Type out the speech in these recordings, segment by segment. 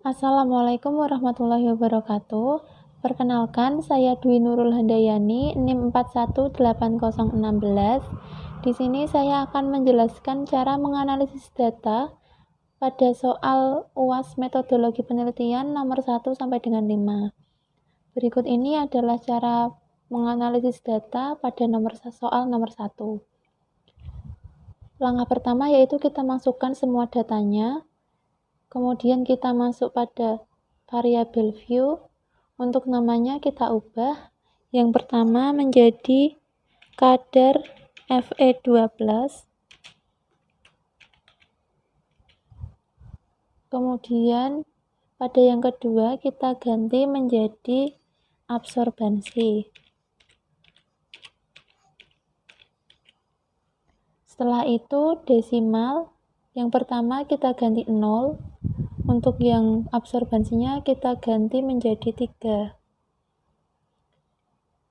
Assalamualaikum warahmatullahi wabarakatuh. Perkenalkan, saya Dwi Nurul Handayani, NIM 418016. Di sini saya akan menjelaskan cara menganalisis data pada soal UAS metodologi penelitian nomor 1 sampai dengan 5. Berikut ini adalah cara menganalisis data pada soal nomor 1. Langkah pertama yaitu kita masukkan semua datanya. Kemudian kita masuk pada variabel view. Untuk namanya kita ubah. Yang pertama menjadi kadar Fe2+. Kemudian pada yang kedua kita ganti menjadi absorbansi. Setelah itu desimal. Yang pertama kita ganti 0. Untuk yang absorbansinya kita ganti menjadi 3.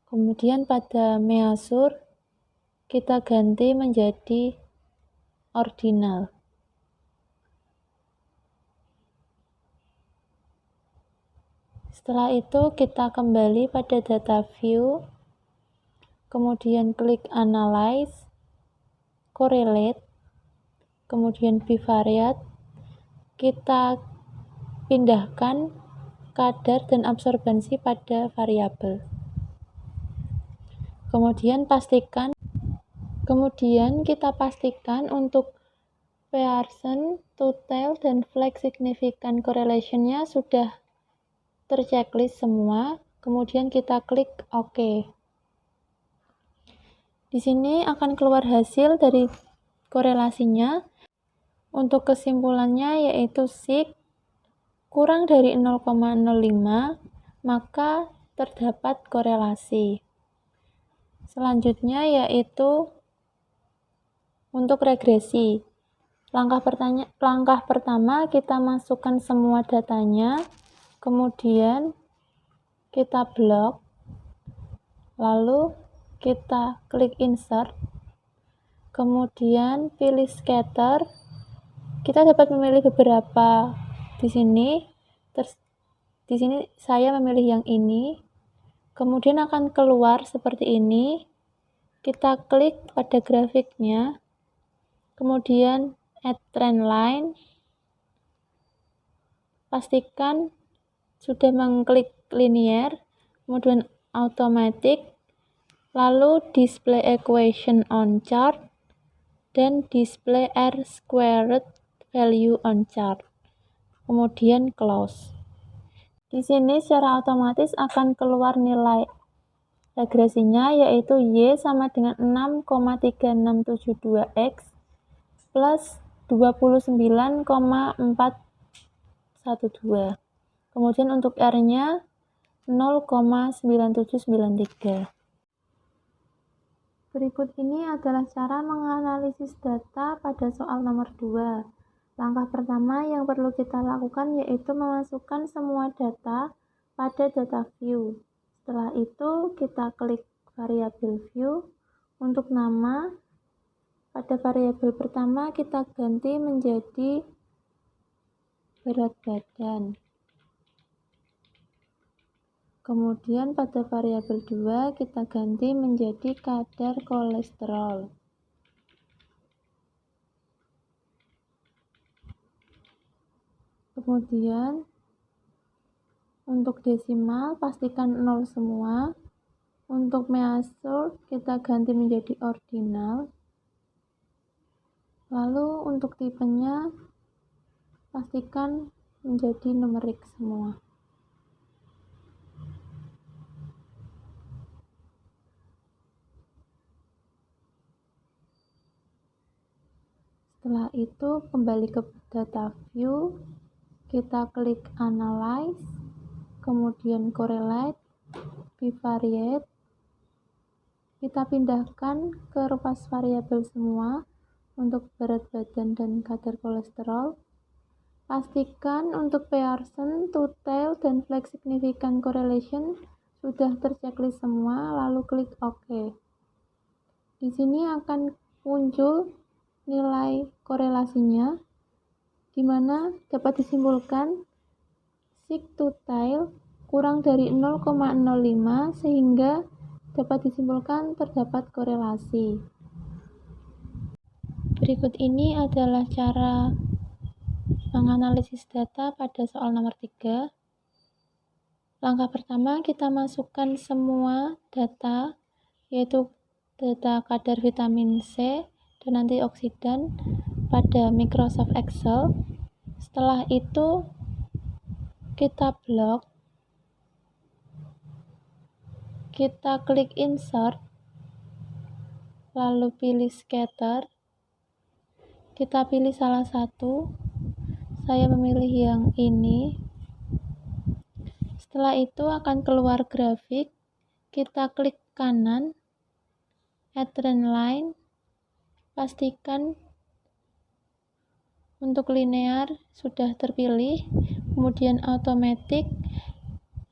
Kemudian pada measure kita ganti menjadi ordinal. Setelah itu kita kembali pada data view, kemudian klik analyze, correlate, kemudian bivariate. Kita pindahkan kadar dan absorbansi pada variabel. Kemudian kita pastikan untuk Pearson, Total, dan Flex Significant Correlation-nya sudah terchecklist semua. Kemudian kita klik OK. Di sini akan keluar hasil dari korelasinya. Untuk kesimpulannya yaitu sig kurang dari 0,05, maka terdapat korelasi. Selanjutnya yaitu untuk regresi. Langkah pertama kita masukkan semua datanya, kemudian kita blok, lalu kita klik insert, kemudian pilih scatter. Kita dapat memilih beberapa di sini. Di sini saya memilih yang ini. Kemudian akan keluar seperti ini. Kita klik pada grafiknya. Kemudian add trend line. Pastikan sudah mengklik linear, kemudian automatic, lalu display equation on chart dan display R squared value on chart. Kemudian close. Di sini secara otomatis akan keluar nilai regresinya yaitu Y sama dengan 6,3672X plus 29,412. Kemudian untuk R-nya 0,9793. Berikut ini adalah cara menganalisis data pada soal nomor 2. Langkah pertama yang perlu kita lakukan yaitu memasukkan semua data pada data view. Setelah itu kita klik variabel view. Untuk nama, pada variabel pertama kita ganti menjadi berat badan. Kemudian pada variabel 2 kita ganti menjadi kadar kolesterol. Kemudian untuk desimal pastikan 0 semua. Untuk measure kita ganti menjadi ordinal. Lalu untuk tipenya pastikan menjadi numerik semua. Setelah itu kembali ke data view, kita klik analyze, kemudian correlate, bivariate. Kita pindahkan ke rupas variabel semua untuk berat badan dan kadar kolesterol. Pastikan untuk Pearson, Total, dan Flex Significant Correlation sudah terchecklist semua, lalu klik OK. Di sini akan muncul nilai korelasinya, di mana dapat disimpulkan sigtotal kurang dari 0,05 sehingga dapat disimpulkan terdapat korelasi. Berikut ini adalah cara menganalisis data pada soal nomor 3. Langkah pertama, kita masukkan semua data, yaitu data kadar vitamin C dan antioksidan pada Microsoft Excel. Setelah itu, kita blok, kita klik insert, lalu pilih scatter, kita pilih salah satu, saya memilih yang ini. Setelah itu akan keluar grafik, kita klik kanan, add trend line, pastikan untuk linear sudah terpilih, kemudian automatic,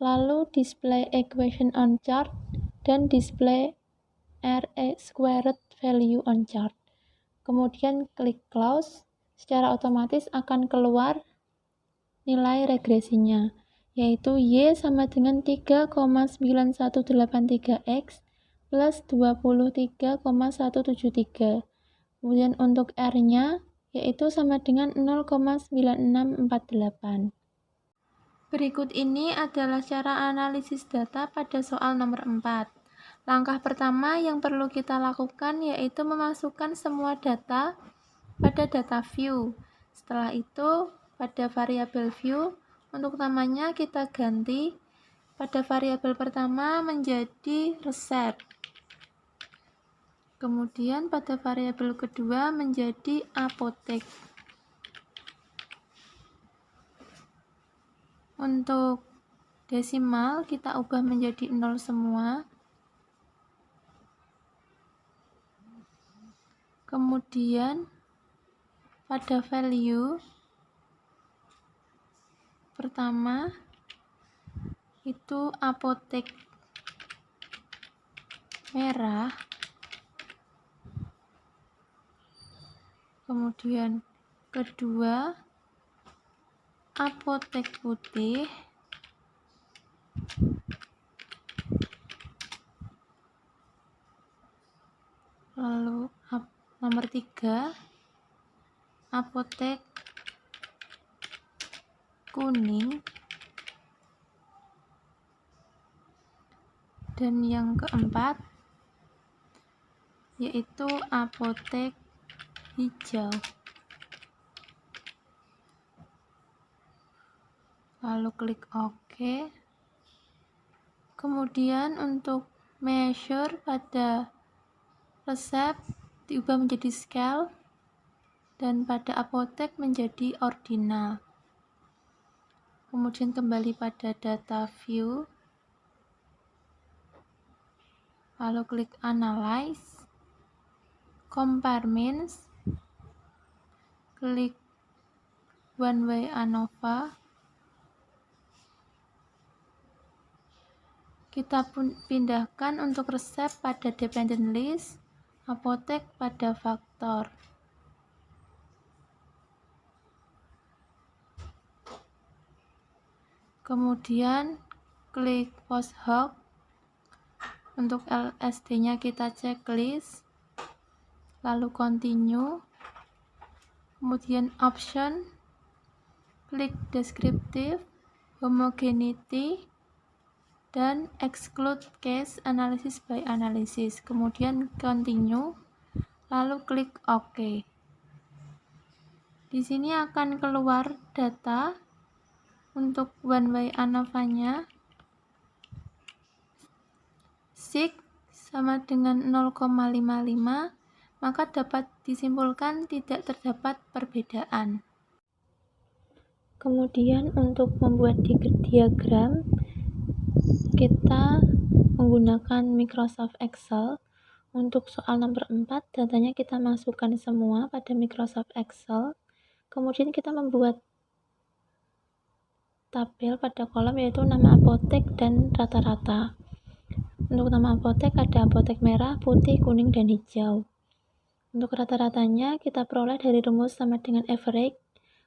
lalu display equation on chart, dan display RA squared value on chart. Kemudian klik close, secara otomatis akan keluar nilai regresinya, yaitu Y sama dengan 3,9183X plus 23,173. Kemudian untuk R-nya yaitu sama dengan 0,9648. Berikut ini adalah cara analisis data pada soal nomor 4. Langkah pertama yang perlu kita lakukan yaitu memasukkan semua data pada data view. Setelah itu, pada variabel view, untuk namanya kita ganti pada variabel pertama menjadi resep. Kemudian pada variabel kedua menjadi apotek. Untuk desimal kita ubah menjadi 0 semua. Kemudian pada value pertama itu apotek merah. Kemudian kedua apotek putih, lalu nomor 3 apotek kuning, dan yang keempat yaitu apotek hijau. Lalu klik OK. Kemudian untuk measure pada resep diubah menjadi scale dan pada apotek menjadi ordinal. Kemudian kembali pada data view, lalu klik analyze, compare means, klik one way ANOVA. Kita pun pindahkan untuk resep pada dependent list, apotek pada faktor. Kemudian klik post hoc. Untuk LSD-nya kita checklist, lalu continue. Kemudian option, klik descriptive, homogeneity, dan exclude case analysis by analysis. Kemudian continue, lalu klik OK. Di sini akan keluar data untuk one way ANOVA-nya. Sig sama dengan 0,55, maka dapat disimpulkan tidak terdapat perbedaan. Kemudian untuk membuat diagram, kita menggunakan Microsoft Excel. Untuk soal nomor 4, datanya kita masukkan semua pada Microsoft Excel. Kemudian kita membuat tabel pada kolom yaitu nama apotek dan rata-rata. Untuk nama apotek ada apotek merah, putih, kuning, dan hijau. Untuk rata-ratanya kita peroleh dari rumus sama dengan average.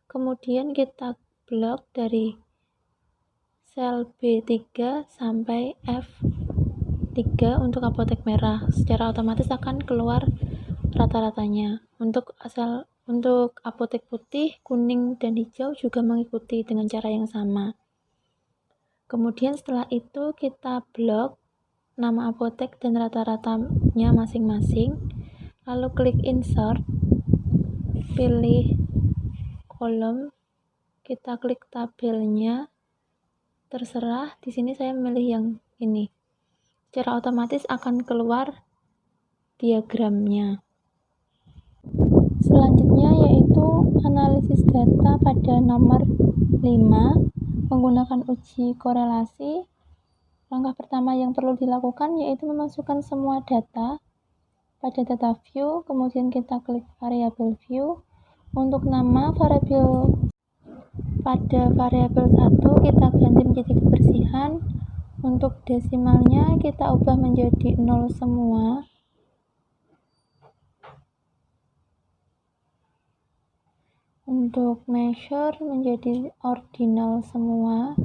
Kemudian kita blok dari sel B3 sampai F3 untuk apotek merah. Secara otomatis akan keluar rata-ratanya. Untuk apotek putih, kuning, dan hijau juga mengikuti dengan cara yang sama. Kemudian setelah itu kita blok nama apotek dan rata-ratanya masing-masing. Lalu klik insert, pilih kolom, kita klik tabelnya, terserah. Di sini saya memilih yang ini. Secara otomatis akan keluar diagramnya. Selanjutnya yaitu analisis data pada nomor 5 menggunakan uji korelasi. Langkah pertama yang perlu dilakukan yaitu memasukkan semua data pada data view, kemudian kita klik variabel view. Untuk nama variabel pada variabel 1 kita ganti menjadi kebersihan. Untuk desimalnya kita ubah menjadi 0 semua. Untuk measure menjadi ordinal semua.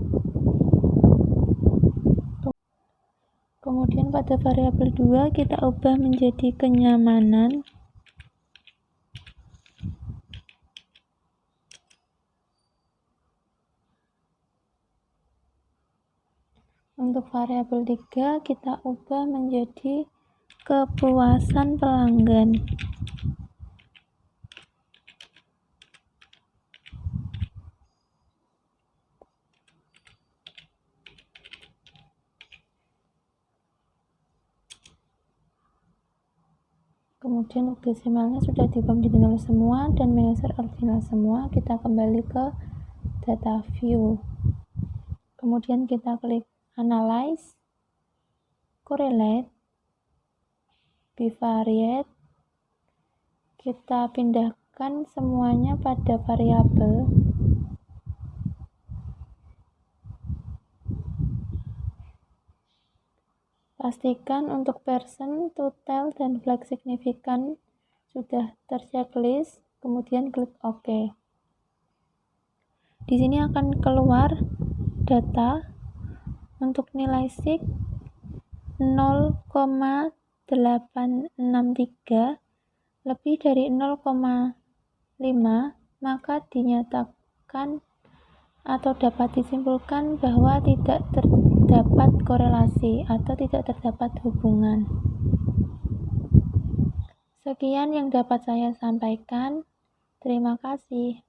Kemudian pada variabel 2 kita ubah menjadi kenyamanan. Untuk variabel 3 kita ubah menjadi kepuasan pelanggan. Kemudian untuk desimalnya sudah diubah menjadi 0 semua dan measure ordinal semua. Kita kembali ke data view. Kemudian kita klik analyze, correlate, bivariate. Kita pindahkan semuanya pada variabel. Pastikan untuk persen, total, dan flag signifikan sudah terchecklist, kemudian klik OK. Di sini akan keluar data untuk nilai sig 0,863 lebih dari 0,5, maka dinyatakan atau dapat disimpulkan bahwa tidak terdapat korelasi atau tidak terdapat hubungan. Sekian yang dapat saya sampaikan. Terima kasih.